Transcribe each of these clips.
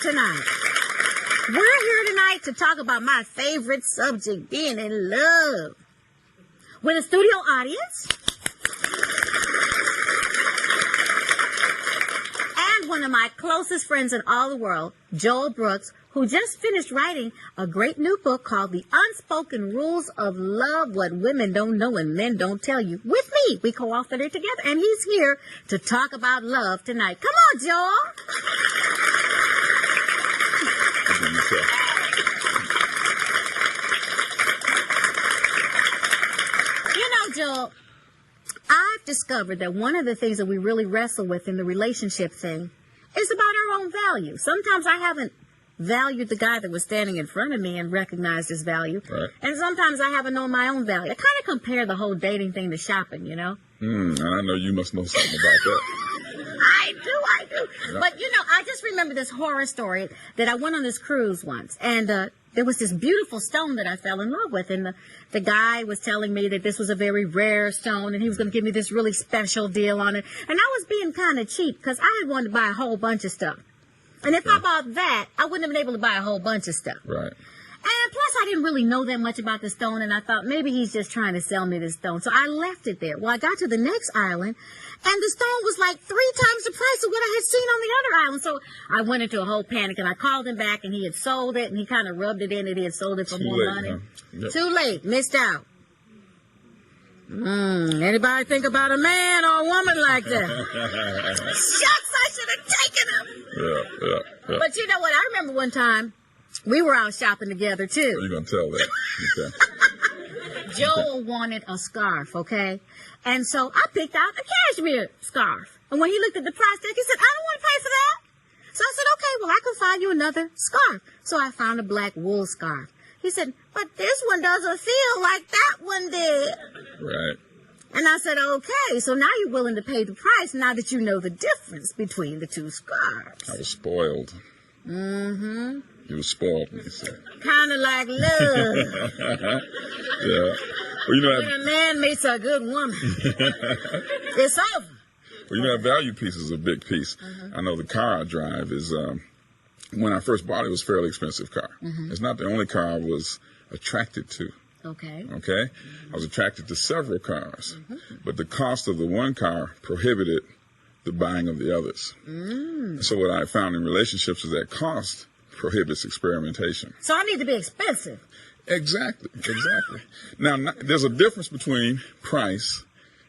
tonight. We're here tonight to talk about my favorite subject, being in love. With a studio audience. And one of my closest friends in all the world, Joel Brooks, who just finished writing a great new book called The Unspoken Rules of Love, What Women Don't Know and Men Don't Tell You. With me, we co-authored it together, and he's here to talk about love tonight. Come on, Joel. You know, Joel, I've discovered that one of the things that we really wrestle with in the relationship thing is about our own value. Sometimes I haven't valued the guy that was standing in front of me and recognized his value. Right. And sometimes I haven't known my own value. I kind of compare the whole dating thing to shopping, you know? I know you must know something about that. I do. Yeah. But, you know, I just remember this horror story that I went on this cruise once. And there was this beautiful stone that I fell in love with. And the guy was telling me that this was a very rare stone and he was going to give me this really special deal on it. And I was being kind of cheap because I had wanted to buy a whole bunch of stuff. And if I bought that, I wouldn't have been able to buy a whole bunch of stuff. Right. And plus, I didn't really know that much about the stone, and I thought maybe he's just trying to sell me this stone. So I left it there. Well, I got to the next island, and the stone was like 3 times the price of what I had seen on the other island. So I went into a whole panic, and I called him back, and he had sold it, and he kind of rubbed it in that he had sold it for more money. Huh? Yep. Too late. Missed out. Anybody think about a man or a woman like that? Shucks, I should have taken him. Yeah. But you know what? I remember one time we were out shopping together too. You're gonna tell that. Okay. Joel wanted a scarf, okay? And so I picked out a cashmere scarf. And when he looked at the price tag, he said, "I don't want to pay for that." So I said, "Okay, well, I can find you another scarf." So I found a black wool scarf. He said, "But this one doesn't feel like that one did." Right. And I said, "Okay, so now you're willing to pay the price now that you know the difference between the two scarves." I was spoiled. Mm-hmm. You was spoiled me, so. Kind of like love. Yeah. Well, you know, when a man meets a good woman, it's over. Well, you know, that value piece is a big piece. I know the car I drive is, when I first bought it, it was a fairly expensive car. It's not the only car I was attracted to. Okay. I was attracted to several cars, but the cost of the one car prohibited the buying of the others. So what I found in relationships is that cost prohibits experimentation. So I need to be expensive. Exactly. Now, there's a difference between price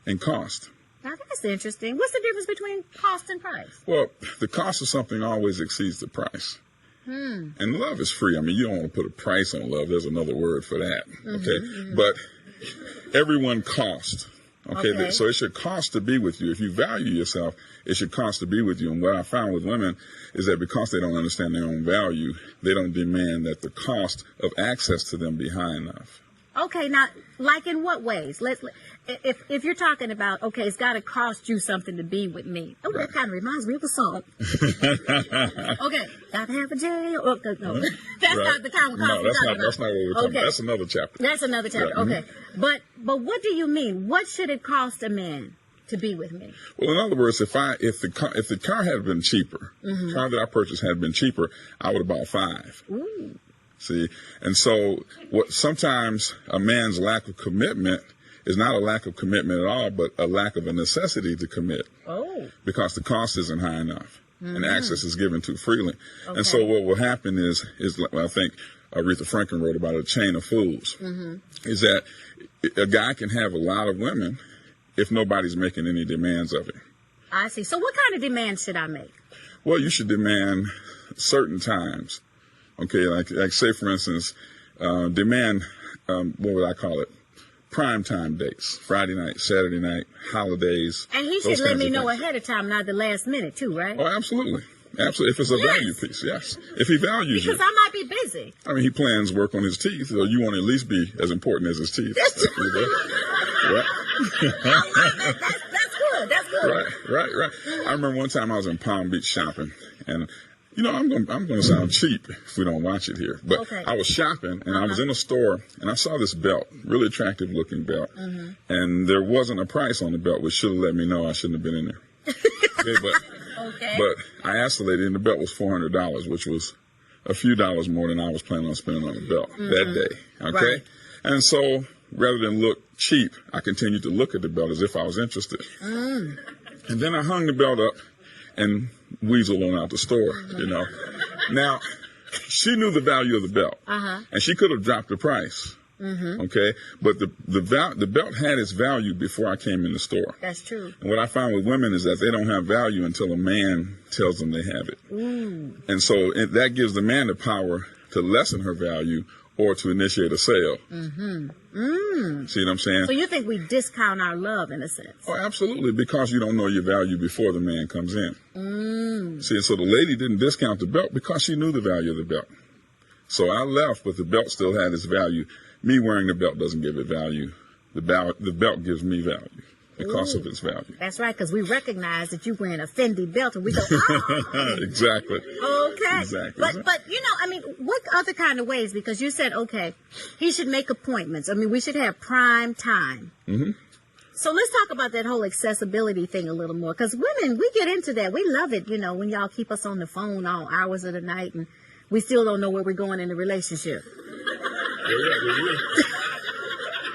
and cost. Now, that's interesting. What's the difference between cost and price? Well, the cost of something always exceeds the price. And love is free. I mean, you don't want to put a price on love. There's another word for that. Okay. But everyone costs. Okay. So it should cost to be with you. If you value yourself, it should cost to be with you. And what I found with women is that because they don't understand their own value, they don't demand that the cost of access to them be high enough. Okay. Now, like in what ways? If you're talking about, okay, it's got to cost you something to be with me. Oh, that kind of reminds me of a song. Okay, got to have a J. Oh, no, that's not the kind of cost we're talking about. That's not what we're talking about. That's another chapter. That's another chapter. Yeah. Okay, but what do you mean? What should it cost a man to be with me? Well, in other words, if the car had been cheaper, the car that I purchased had been cheaper, I would have bought 5. Ooh. See, and so sometimes a man's lack of commitment is not a lack of commitment at all, but a lack of a necessity to commit. Oh. Because the cost isn't high enough and access is given too freely. Okay. And so what will happen is I think Aretha Franklin wrote about a chain of fools, is that a guy can have a lot of women if nobody's making any demands of him. I see. So what kind of demands should I make? Well, you should demand certain times. Okay, like say, for instance, demand, what would I call it? Prime time dates, Friday night, Saturday night, holidays. And he should let me know ahead of time, not the last minute too, right? Oh, absolutely. Absolutely. If it's a value piece, yes. If he values you. Because I might be busy. I mean, he plans work on his teeth, so you want to at least be as important as his teeth. That's good. Right. I remember one time I was in Palm Beach shopping, and you know, I'm going to sound cheap if we don't watch it here. But I was shopping, and I was in a store, and I saw this belt, really attractive looking belt. And there wasn't a price on the belt, which should have let me know I shouldn't have been in there. Okay, Okay. But I asked the lady, and the belt was $400, which was a few dollars more than I was planning on spending on the belt that day. Okay. Right. And so rather than look cheap, I continued to look at the belt as if I was interested. And then I hung the belt up and weaseled on out the store, you know. Now, she knew the value of the belt, and she could have dropped the price. Okay, but the belt had its value before I came in the store. That's true. And what I find with women is that they don't have value until a man tells them they have it. And so that gives the man the power to lessen her value or to initiate a sale. See what I'm saying? So you think we discount our love in a sense? Oh, absolutely, because you don't know your value before the man comes in. See, so the lady didn't discount the belt because she knew the value of the belt. So I left, but the belt still had its value. Me wearing the belt doesn't give it value. The belt gives me value because of its value. That's right, because we recognize that you're wearing a Fendi belt, and we go, oh. Exactly. Okay. Exactly. But you know, I mean, what other kind of ways? Because you said, okay, he should make appointments. I mean, we should have prime time. So let's talk about that whole accessibility thing a little more, because women, we get into that. We love it, you know, when y'all keep us on the phone all hours of the night, and we still don't know where we're going in the relationship.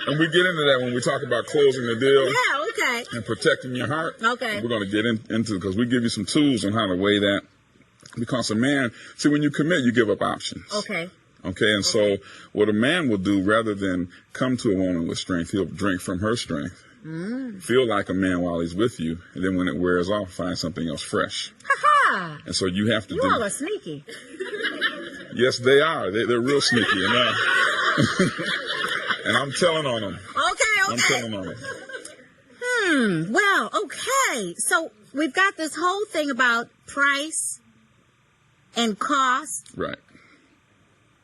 And we get into that when we talk about closing the deal. Yeah, okay. And protecting your heart. Okay. And we're going to get into because we give you some tools on how to weigh that. Because a man, see, when you commit, you give up options. Okay. Okay, and so what a man will do, rather than come to a woman with strength, he'll drink from her strength. Feel like a man while he's with you, and then when it wears off, find something else fresh. Ha-ha! And so you have to You all are sneaky. Yes, they are. They're real sneaky. And I'm telling on them. Okay. I'm telling on them. Well, okay. So we've got this whole thing about price and cost. Right.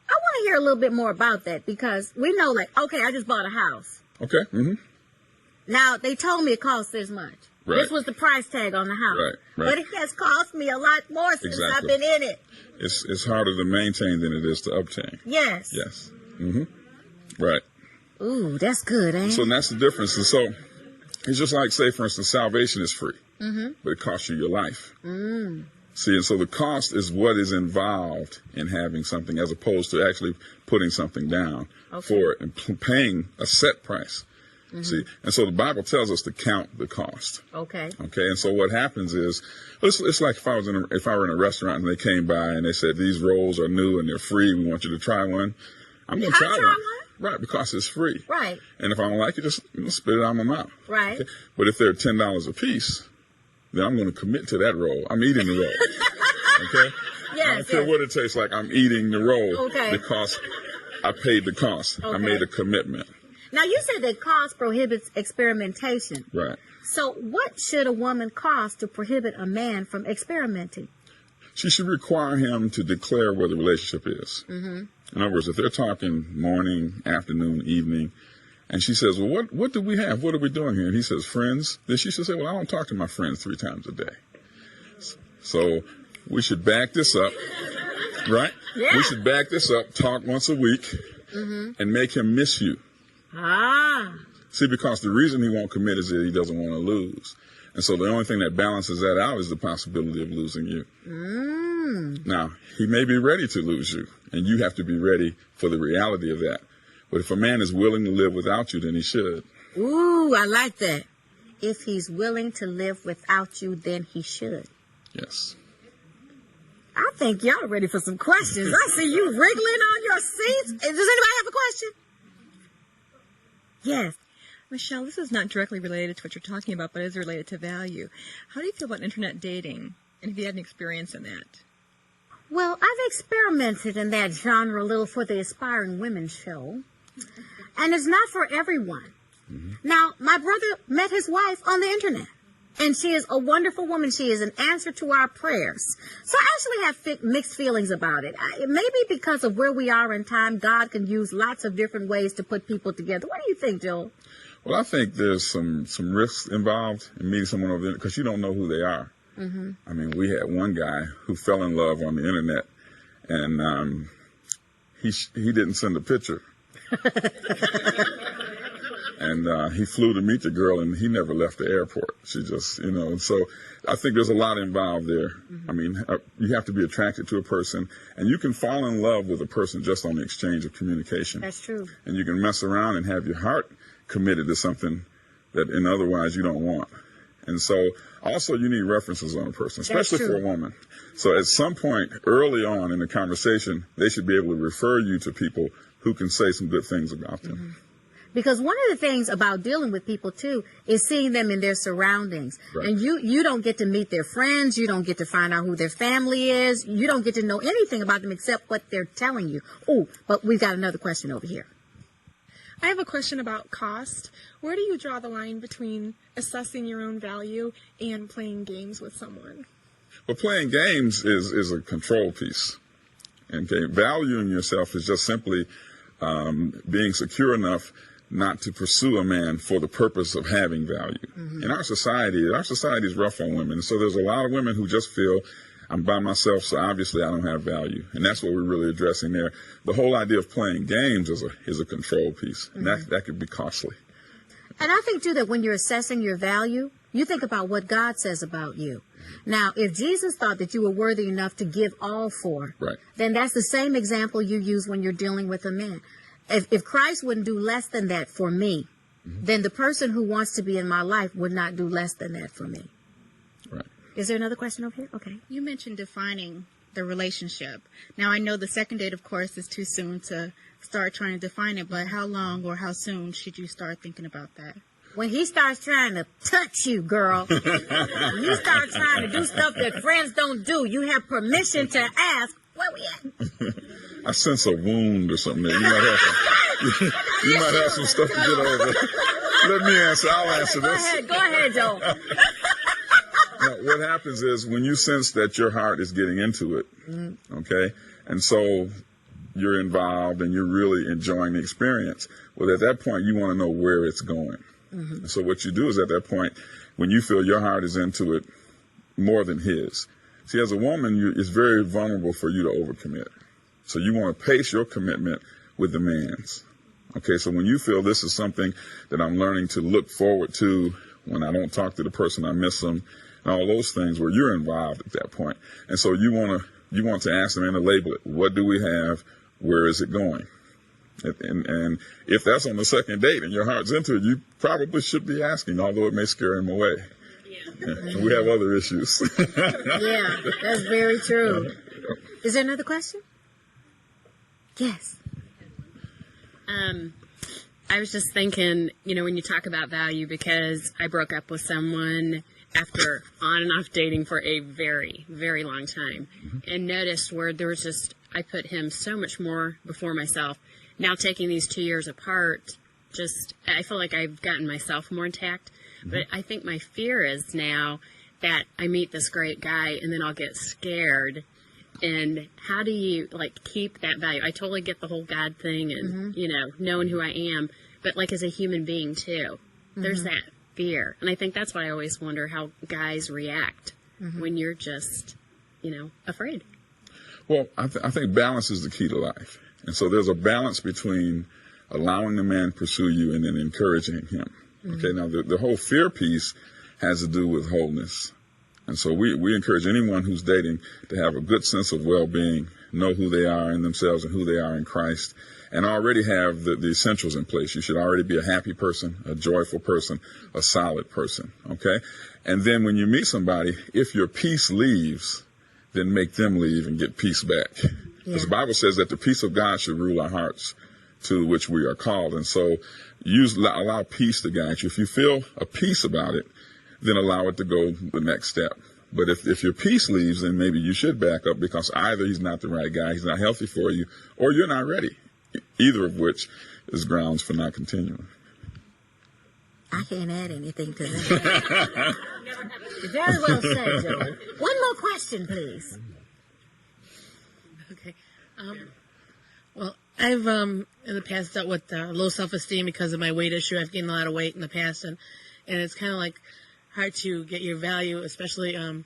I want to hear a little bit more about that, because we know, like, okay, I just bought a house. Okay. Now, they told me it cost this much. Right. This was the price tag on the house. Right. But it has cost me a lot more since I've Exactly. been in it. It's harder to maintain than it is to obtain. Yes. Yes. Right. Ooh, that's good, ain't So it? that's the difference. And so it's just like, say, for instance, salvation is free, but it costs you your life. See, and so the cost is what is involved in having something, as opposed to actually putting something down for it and paying a set price. See, and so the Bible tells us to count the cost. Okay. Okay, and so what happens is, it's like if I were in a restaurant and they came by and they said, these rolls are new and they're free, we want you to try one. I'm going to try one. Right, because it's free. Right. And if I don't like it, just spit it out of my mouth. Right. Okay? But if they're $10 a piece, then I'm going to commit to that roll. I'm eating the roll. Okay? I don't care what it tastes like. I'm eating the roll. Okay. Because I paid the cost. I made a commitment. Now, you said that cost prohibits experimentation. Right. So what should a woman cost to prohibit a man from experimenting? She should require him to declare where the relationship is. In other words, if they're talking morning, afternoon, evening, and she says, well, what do we have? What are we doing here? And he says, friends. Then she should say, well, I don't talk to my friends 3 times a day. So we should back this up, right? Yeah. We should back this up, talk once a week, and make him miss you. See, because the reason he won't commit is that he doesn't want to lose. And so the only thing that balances that out is the possibility of losing you. Now, he may be ready to lose you, and you have to be ready for the reality of that. But if a man is willing to live without you, then he should. Ooh, I like that. If he's willing to live without you, then he should. Yes. I think y'all ready for some questions. I see you wriggling on your seats. Does anybody have a question? Yes. Michelle, this is not directly related to what you're talking about, but is related to value. How do you feel about internet dating? And have you had any experience in that? Well, I've experimented in that genre a little for the Aspiring Women show. And it's not for everyone. Now, my brother met his wife on the internet. And she is a wonderful woman. She is an answer to our prayers. So I actually have mixed feelings about it. Maybe because of where we are in time, God can use lots of different ways to put people together. What do you think, Joel? Well, I think there's some risks involved in meeting someone over there because you don't know who they are. I mean, we had one guy who fell in love on the internet, and he didn't send a picture. And And he flew to meet the girl, and he never left the airport. She just, and so I think there's a lot involved there. I mean, you have to be attracted to a person, and you can fall in love with a person just on the exchange of communication. That's true. And you can mess around and have your heart committed to something that otherwise you don't want. And so also you need references on a person, especially for a woman. So at some point early on in the conversation, they should be able to refer you to people who can say some good things about them. Because one of the things about dealing with people, too, is seeing them in their surroundings. Right. And you don't get to meet their friends. You don't get to find out who their family is. You don't get to know anything about them except what they're telling you. Oh, but we've got another question over here. I have a question about cost. Where do you draw the line between assessing your own value and playing games with someone? Well, playing games is a control piece. Okay, valuing yourself is just simply being secure enough not to pursue a man for the purpose of having value. In our society is rough on women. So there's a lot of women who just feel, I'm by myself, so obviously I don't have value. And that's what we're really addressing there. The whole idea of playing games is a control piece. And that could be costly. And I think, too, that when you're assessing your value, you think about what God says about you. Now, if Jesus thought that you were worthy enough to give all for, Right. then that's the same example you use when you're dealing with a man. If Christ wouldn't do less than that for me, then the person who wants to be in my life would not do less than that for me. Right. Is there another question over here? Okay. You mentioned defining the relationship. Now, I know the second date, of course, is too soon to start trying to define it, but how long or how soon should you start thinking about that? When he starts trying to touch you, girl, you start trying to do stuff that friends don't do, you have permission to ask, where we at? I sense a wound or something there. You might have some stuff to get over. Let me answer. I'll answer this. Go ahead, Joe. Now, what happens is when you sense that your heart is getting into it, okay, and so you're involved and you're really enjoying the experience, well, at that point, you want to know where it's going. So what you do is at that point, when you feel your heart is into it more than his. See, as a woman, it's very vulnerable for you to overcommit. So you want to pace your commitment with the man's. Okay, so when you feel this is something that I'm learning to look forward to when I don't talk to the person, I miss them, and all those things where you're involved at that point. And so you want to ask the man to label it. What do we have? Where is it going? And if that's on the second date and your heart's into it, you probably should be asking, although it may scare him away. Yeah. We have other issues. Yeah, that's very true. Is there another question? Yes. I was just thinking, when you talk about value, because I broke up with someone after on and off dating for a very, very long time, and noticed where there was I put him so much more before myself. Now taking these 2 years apart, I feel like I've gotten myself more intact. But I think my fear is now that I meet this great guy and then I'll get scared. And how do you keep that value? I totally get the whole God thing and, knowing who I am, but as a human being too, there's that fear. And I think that's why I always wonder how guys react when you're just, afraid. Well, I think balance is the key to life. And so there's a balance between allowing the man to pursue you and then encouraging him. Okay, now the whole fear piece has to do with wholeness. And so we encourage anyone who's dating to have a good sense of well-being, know who they are in themselves and who they are in Christ, and already have the essentials in place. You should already be a happy person, a joyful person, a solid person, okay? And then when you meet somebody, if your peace leaves, then make them leave and get peace back. Because the Bible says that the peace of God should rule our hearts, to which we are called. And so allow peace to guide you. If you feel a peace about it, then allow it to go the next step. But if your peace leaves, then maybe you should back up, because either he's not the right guy, he's not healthy for you, or you're not ready. Either of which is grounds for not continuing. I can't add anything to that. Very well said, Joe. One more question, please. Okay. Well, I've in the past dealt with low self-esteem because of my weight issue. I've gained a lot of weight in the past, and it's kind of hard to get your value, especially when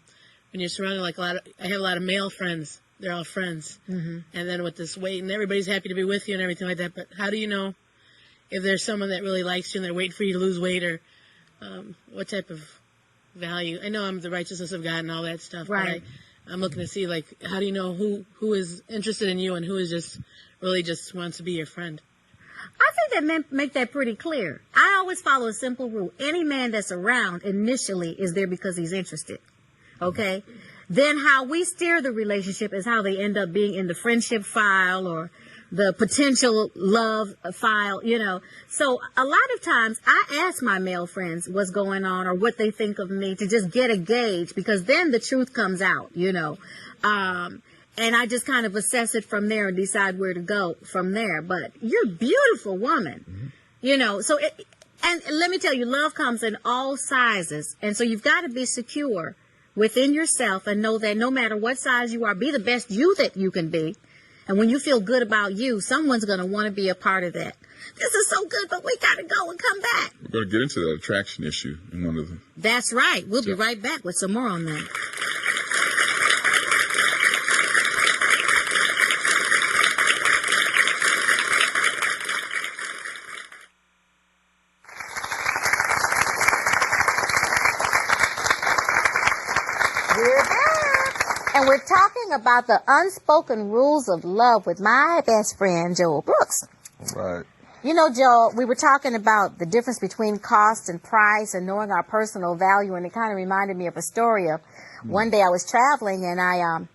you're surrounded I have a lot of male friends. They're all friends, and then with this weight, and everybody's happy to be with you and everything like that. But how do you know if there's someone that really likes you and they're waiting for you to lose weight, or what type of value. I know I'm the righteousness of God and all that stuff, Right. but I'm looking to see, like, how do you know who is interested in you and who is just really just wants to be your friend? I think that men make that pretty clear. I always follow a simple rule. Any man that's around initially is there because he's interested. Okay? Then how we steer the relationship is how they end up being in the friendship file or the potential love file, you know. So a lot of times I ask my male friends what's going on or what they think of me to just get a gauge, because then the truth comes out, you know. And I just kind of assess it from there and decide where to go from there. But you're a beautiful woman, you know. So, and let me tell you, love comes in all sizes. And so you've got to be secure within yourself and know that no matter what size you are, be the best you that you can be. And when you feel good about you, someone's going to want to be a part of that. This is so good, but we got to go and come back. We're going to get into that attraction issue in one of the... That's right. We'll be right back with some more on that. We're back. And we're talking about the unspoken rules of love with my best friend, Joel Brooks. Right. You know, Joel, we were talking about the difference between cost and price and knowing our personal value, and it kind of reminded me of a story of one day I was traveling, and I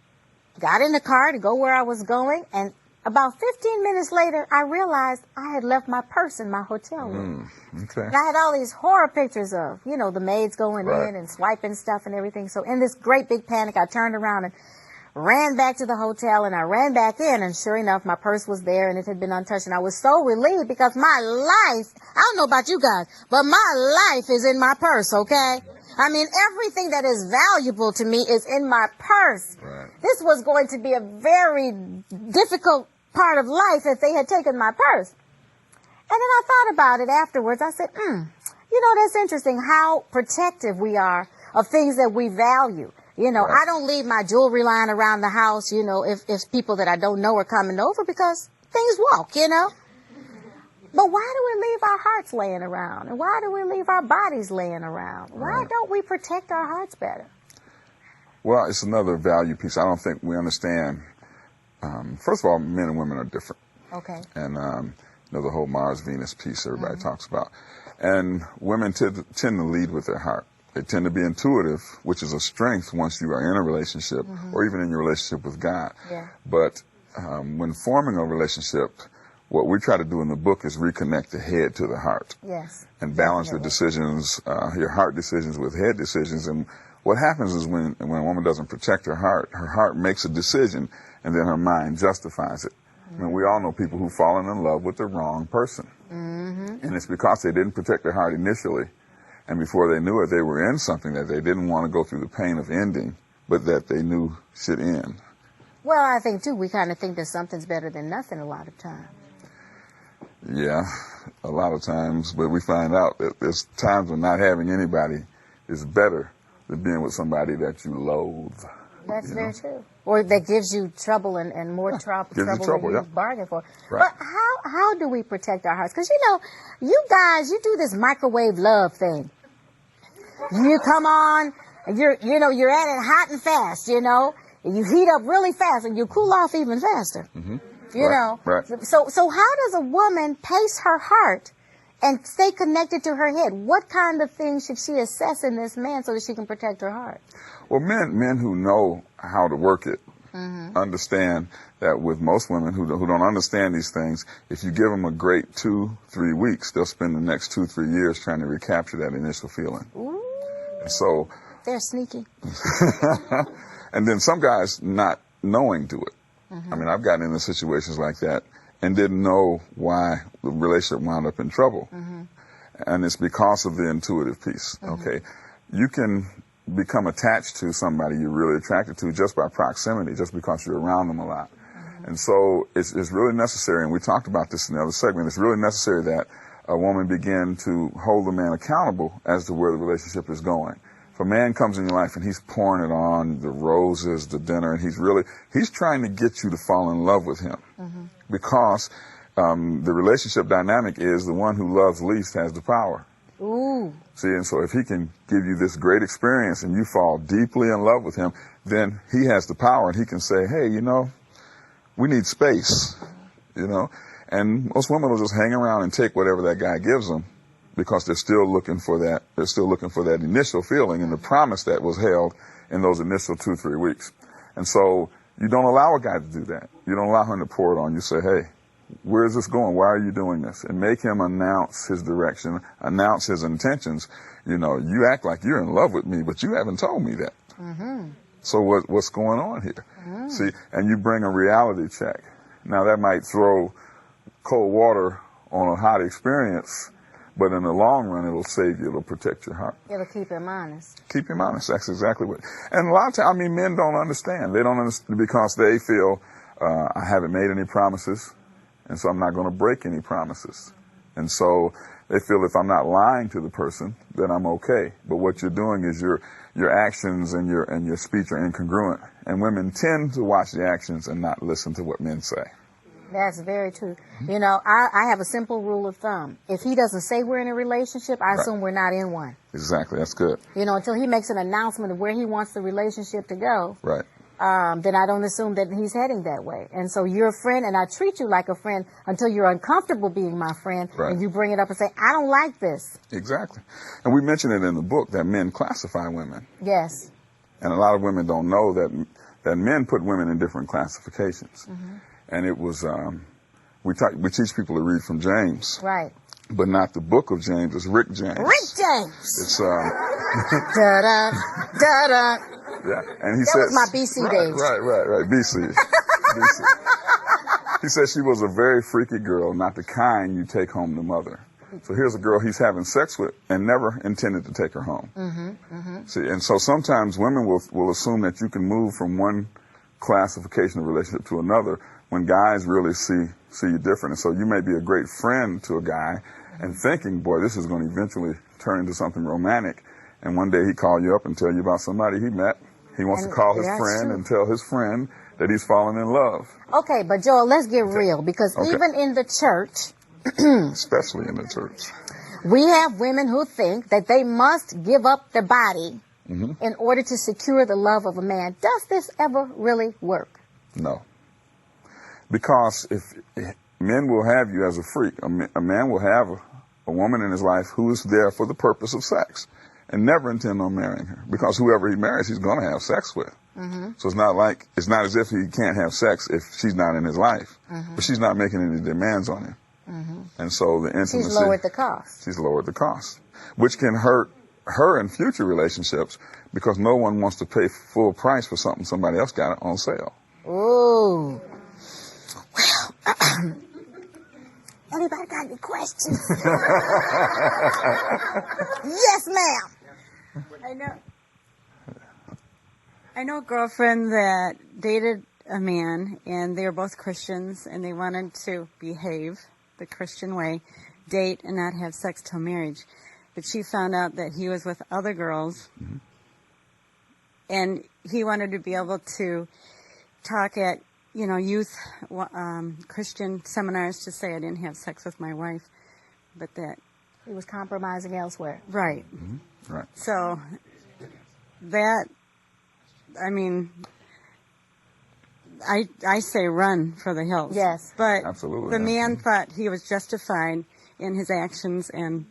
got in the car to go where I was going, and about 15 minutes later, I realized I had left my purse in my hotel room. Okay. And I had all these horror pictures of, you know, the maids going Right. in and swiping stuff and everything. So in this great big panic, I turned around and ran back to the hotel, and I ran back in, and sure enough, my purse was there and it had been untouched. And I was so relieved because my life, I don't know about you guys, but my life is in my purse, okay? I mean, everything that is valuable to me is in my purse. Right. This was going to be a very difficult part of life if they had taken my purse. And then I thought about it afterwards. I said, you know, that's interesting how protective we are of things that we value. You know, Right. I don't leave my jewelry lying around the house, you know, if people that I don't know are coming over, because things walk, you know. But why do we leave our hearts laying around? And why do we leave our bodies laying around? Why Right. don't we protect our hearts better? Well, it's another value piece. I don't think we understand. First of all, men and women are different. Okay. And, you know, the whole Mars-Venus piece everybody talks about. And women tend to lead with their heart. They tend to be intuitive, which is a strength once you are in a relationship or even in your relationship with God. Yeah. But when forming a relationship, what we try to do in the book is reconnect the head to the heart Yes. and balance your Definitely. decisions, your heart decisions with head decisions. And what happens is when a woman doesn't protect her heart makes a decision, and then her mind justifies it. I mean, we all know people who've fallen in love with the wrong person. And it's because they didn't protect their heart initially. And before they knew it, they were in something that they didn't want to go through the pain of ending, but that they knew should end. Well, I think, too, we kind of think that something's better than nothing a lot of times. Yeah, a lot of times, but we find out that there's times when not having anybody is better than being with somebody that you loathe. That's You very know? true. Or that gives you trouble and more trouble gives you than trouble, you yeah. bargained for. Right. But how do we protect our hearts? Because, you know, you guys, you do this microwave love thing. You come on, and you're at it hot and fast, you know, and you heat up really fast, and you cool off even faster. You know. Right. So how does a woman pace her heart and stay connected to her head? What kind of things should she assess in this man so that she can protect her heart? Well, men who know how to work it understand that with most women who don't understand these things, if you give them a great 2-3 weeks, they'll spend the next 2-3 years trying to recapture that initial feeling. Ooh, And so, they're sneaky. and then some guys not knowing do it. I mean, I've gotten into situations like that and didn't know why the relationship wound up in trouble. And it's because of the intuitive piece, okay? You can become attached to somebody you're really attracted to just by proximity, just because you're around them a lot. And so it's really necessary, and we talked about this in the other segment, it's really necessary that a woman begin to hold the man accountable as to where the relationship is going. If a man comes in your life and he's pouring it on, the roses, the dinner, and he's trying to get you to fall in love with him. Because the relationship dynamic is the one who loves least has the power. Ooh. See, and so if he can give you this great experience and you fall deeply in love with him, then he has the power and he can say, hey, you know, we need space, you know. And most women will just hang around and take whatever that guy gives them because they're still looking for that. They're still looking for that initial feeling and the promise that was held in those initial 2-3 weeks. And so you don't allow a guy to do that. You don't allow him to pour it on you. Say, hey, where is this going? Why are you doing this? And make him announce his direction, announce his intentions. You know, you act like you're in love with me, but you haven't told me that. Mm-hmm. So what's going on here? Mm-hmm. See, and you bring a reality check. Now that might throw cold water on a hot experience, but in the long run, it'll save you. It'll protect your heart. It'll keep him honest. Keep him honest. That's exactly what. And a lot of times, I mean, men don't understand. They don't understand because they feel I haven't made any promises. And so I'm not going to break any promises. And so they feel if I'm not lying to the person, then I'm okay. But what you're doing is your actions and your speech are incongruent. And women tend to watch the actions and not listen to what men say. That's very true. You know, I have a simple rule of thumb. If he doesn't say we're in a relationship, I assume we're not in one. Exactly. That's good. You know, until he makes an announcement of where he wants the relationship to go. Right. Then I don't assume that he's heading that way. And so you're a friend, and I treat you like a friend until you're uncomfortable being my friend, and you bring it up and say, I don't like this. Exactly. And we mentioned it in the book that men classify women. Yes. And a lot of women don't know that men put women in different classifications. Mm-hmm. And it was, we teach people to read from James. Right. But not the book of James, it's Rick James. Rick James! It's, da-da, da-da. Yeah, and he that says, was my BC days. Right, BC. BC. He said she was a very freaky girl, not the kind you take home to mother. So here's a girl he's having sex with and never intended to take her home. Mm-hmm, mm-hmm. See, and so sometimes women will assume that you can move from one classification of relationship to another when guys really see you different. And so you may be a great friend to a guy and thinking, boy, this is going to eventually turn into something romantic. And one day he call you up and tell you about somebody he met. He wants to call his friend and tell his friend that he's fallen in love. Okay, but Joel, let's get real, because even in the church, especially in the church, we have women who think that they must give up their body in order to secure the love of a man. Does this ever really work? No. Because if men will have you as a freak, a man will have a woman in his life who is there for the purpose of sex and never intend on marrying her, because whoever he marries, he's going to have sex with. Mm-hmm. So it's not as if he can't have sex if she's not in his life, but she's not making any demands on him. Mm-hmm. And so the intimacy. She's lowered the cost. She's lowered the cost, which can hurt her in future relationships because no one wants to pay full price for something somebody else got on sale. Ooh. Well, anybody got any questions? Yes, ma'am. I know a girlfriend that dated a man, and they were both Christians, and they wanted to behave the Christian way, date and not have sex till marriage. But she found out that he was with other girls, and he wanted to be able to talk at, youth Christian seminars to say I didn't have sex with my wife, but that he was compromising elsewhere. Right. Mm-hmm. Right. So that, I say run for the hills. Yes. But absolutely, the man thought he was justified in his actions, and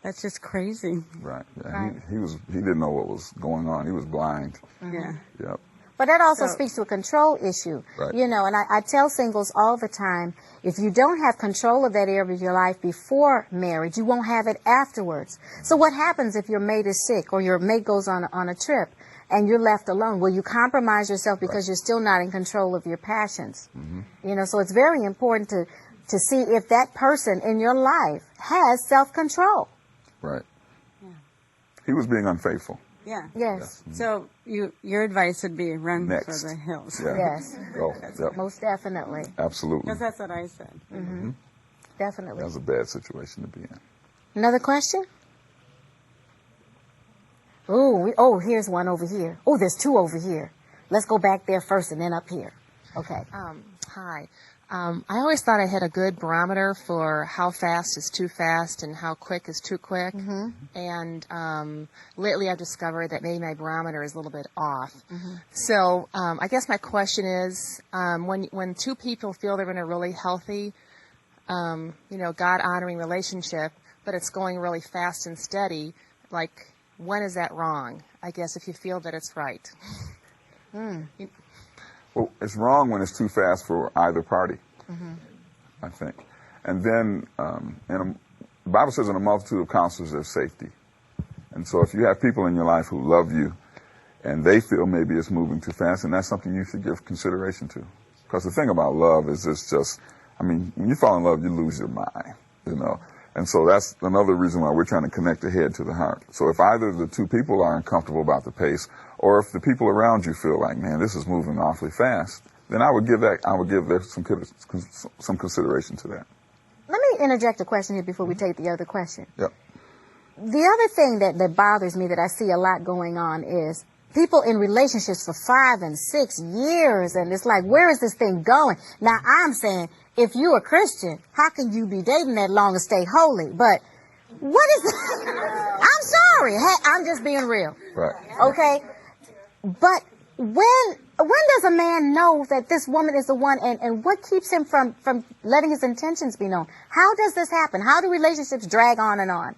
that's just crazy. Right. Yeah, right. He didn't know what was going on. He was blind. Mm-hmm. Yeah. Yep. But that also speaks to a control issue. Right. And I tell singles all the time, if you don't have control of that area of your life before marriage, you won't have it afterwards. So what happens if your mate is sick or your mate goes on a trip and you're left alone? Will you compromise yourself because you're still not in control of your passions? Mm-hmm. So it's very important to see if that person in your life has self-control. Right. Yeah. He was being unfaithful. Yeah. Yes. So your advice would be run for the hills. Yeah. Yes. Yep. Most definitely. Absolutely. Because that's what I said. Mm-hmm. Definitely. That was a bad situation to be in. Another question? Oh, here's one over here. Oh, there's two over here. Let's go back there first and then up here. Okay. Hi. I always thought I had a good barometer for how fast is too fast and how quick is too quick. And lately I've discovered that maybe my barometer is a little bit off. So I guess my question is, when two people feel they're in a really healthy, God-honoring relationship, but it's going really fast and steady, like, when is that wrong? I guess if you feel that it's right. Well, it's wrong when it's too fast for either party, I think. And then, the Bible says in a multitude of counselors there's safety. And so if you have people in your life who love you and they feel maybe it's moving too fast, and that's something you should give consideration to. Because the thing about love is it's just, when you fall in love, you lose your mind, And so that's another reason why we're trying to connect the head to the heart. So if either of the two people are uncomfortable about the pace, or if the people around you feel like, man, this is moving awfully fast, then I would give some consideration to that. Let me interject a question here before we take the other question. Yep. The other thing that bothers me that I see a lot going on is people in relationships for 5 and 6 years, and it's like, where is this thing going? Now, I'm saying, if you're a Christian, how can you be dating that long and stay holy? But what is that? I'm sorry. Hey, I'm just being real. Right. Okay? But when does a man know that this woman is the one, and what keeps him from letting his intentions be known? How does this happen? How do relationships drag on and on?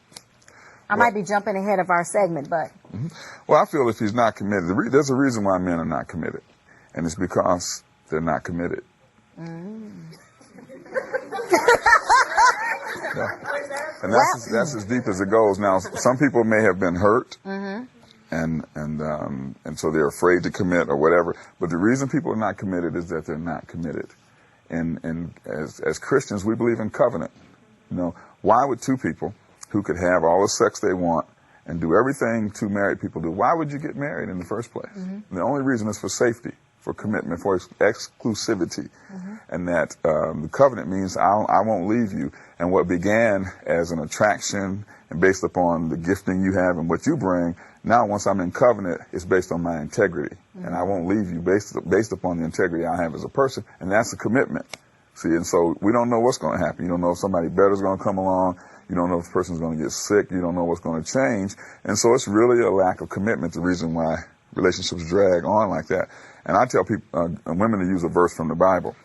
I might be jumping ahead of our segment, but... Well, I feel if he's not committed, there's a reason why men are not committed, and it's because they're not committed. Yeah. And that's as deep as it goes. Now, some people may have been hurt, and so they're afraid to commit or whatever. But the reason people are not committed is that they're not committed. And as Christians, we believe in covenant. Why would two people who could have all the sex they want and do everything two married people do, why would you get married in the first place? The only reason is for safety, for commitment, for exclusivity. And that the covenant means I won't leave you. And what began as an attraction and based upon the gifting you have and what you bring, now once I'm in covenant, it's based on my integrity. And I won't leave you based upon the integrity I have as a person. And that's a commitment. See, and so we don't know what's going to happen. You don't know if somebody better is going to come along. You don't know if the person's going to get sick. You don't know what's going to change. And so it's really a lack of commitment, the reason why relationships drag on like that. And I tell people, women to use a verse from the Bible.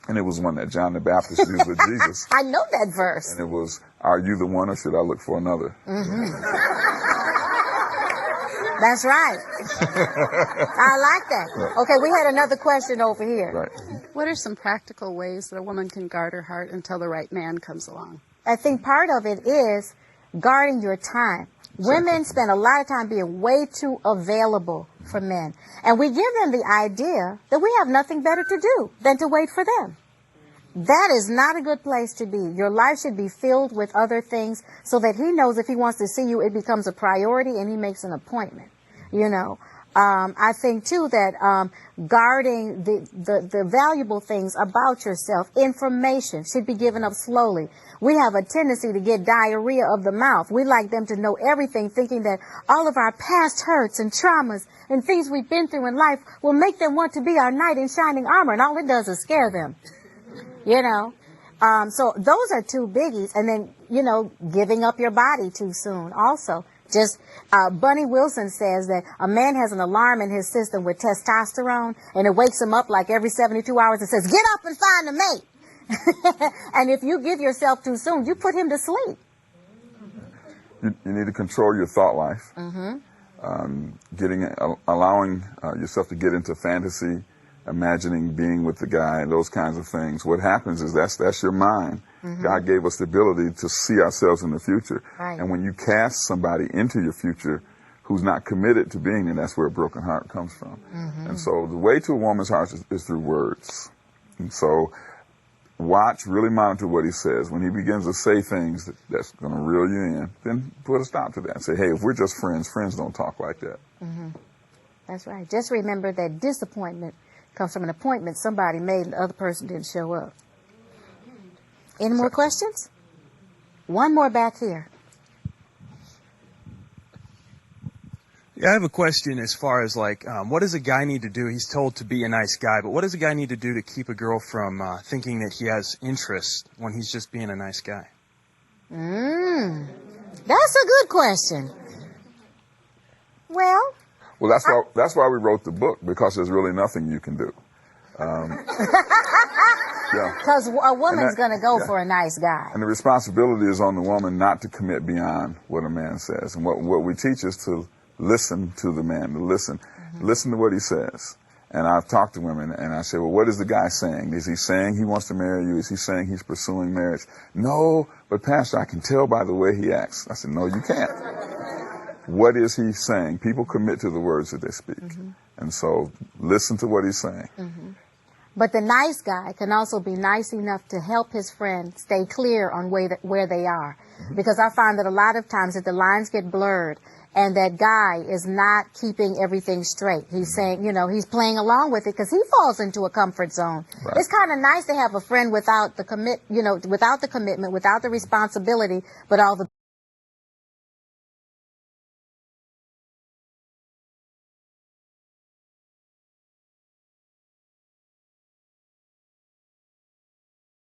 And it was one that John the Baptist used with Jesus. I know that verse. And it was, are you the one or should I look for another? That's right. I like that. Okay, we had another question over here. Right. What are some practical ways that a woman can guard her heart until the right man comes along? I think part of it is guarding your time. Women spend a lot of time being way too available for men. And we give them the idea that we have nothing better to do than to wait for them. That is not a good place to be. Your life should be filled with other things so that he knows if he wants to see you, it becomes a priority and he makes an appointment. I think, too, that guarding the valuable things about yourself, information, should be given up slowly. We have a tendency to get diarrhea of the mouth. We like them to know everything, thinking that all of our past hurts and traumas and things we've been through in life will make them want to be our knight in shining armor, and all it does is scare them. So those are two biggies. And then, giving up your body too soon also. Just, Bunny Wilson says that a man has an alarm in his system with testosterone, and it wakes him up like every 72 hours and says, get up and find a mate. And if you give yourself too soon, you put him to sleep. You need to control your thought life. Allowing yourself to get into fantasy, imagining being with the guy, those kinds of things. What happens is that's your mind. God gave us the ability to see ourselves in the future. Right. And when you cast somebody into your future who's not committed to being there, that's where a broken heart comes from. And so the way to a woman's heart is through words. And so really monitor what he says. When he begins to say things that's going to reel you in, then put a stop to that and say, hey, if we're just friends don't talk like that. That's right. Just remember that disappointment comes from an appointment somebody made and the other person didn't show up. Any more questions? One more back here. Yeah, I have a question as far as like, what does a guy need to do? He's told to be a nice guy, but what does a guy need to do to keep a girl from thinking that he has interest when he's just being a nice guy? That's a good question. Well, that's why we wrote the book, because there's really nothing you can do. Yeah. because a woman's going to go for a nice guy. And the responsibility is on the woman not to commit beyond what a man says. And what we teach is to listen to the man, to listen to what he says. And I've talked to women and I say, well, what is the guy saying? Is he saying he wants to marry you? Is he saying he's pursuing marriage? No, but Pastor, I can tell by the way he acts. I said, no, you can't. What is he saying? People commit to the words that they speak. And so listen to what he's saying. But the nice guy can also be nice enough to help his friend stay clear on where they are. Because I find that a lot of times that the lines get blurred and that guy is not keeping everything straight. He's saying, he's playing along with it because he falls into a comfort zone. Right. It's kind of nice to have a friend without the without the commitment, without the responsibility, but all the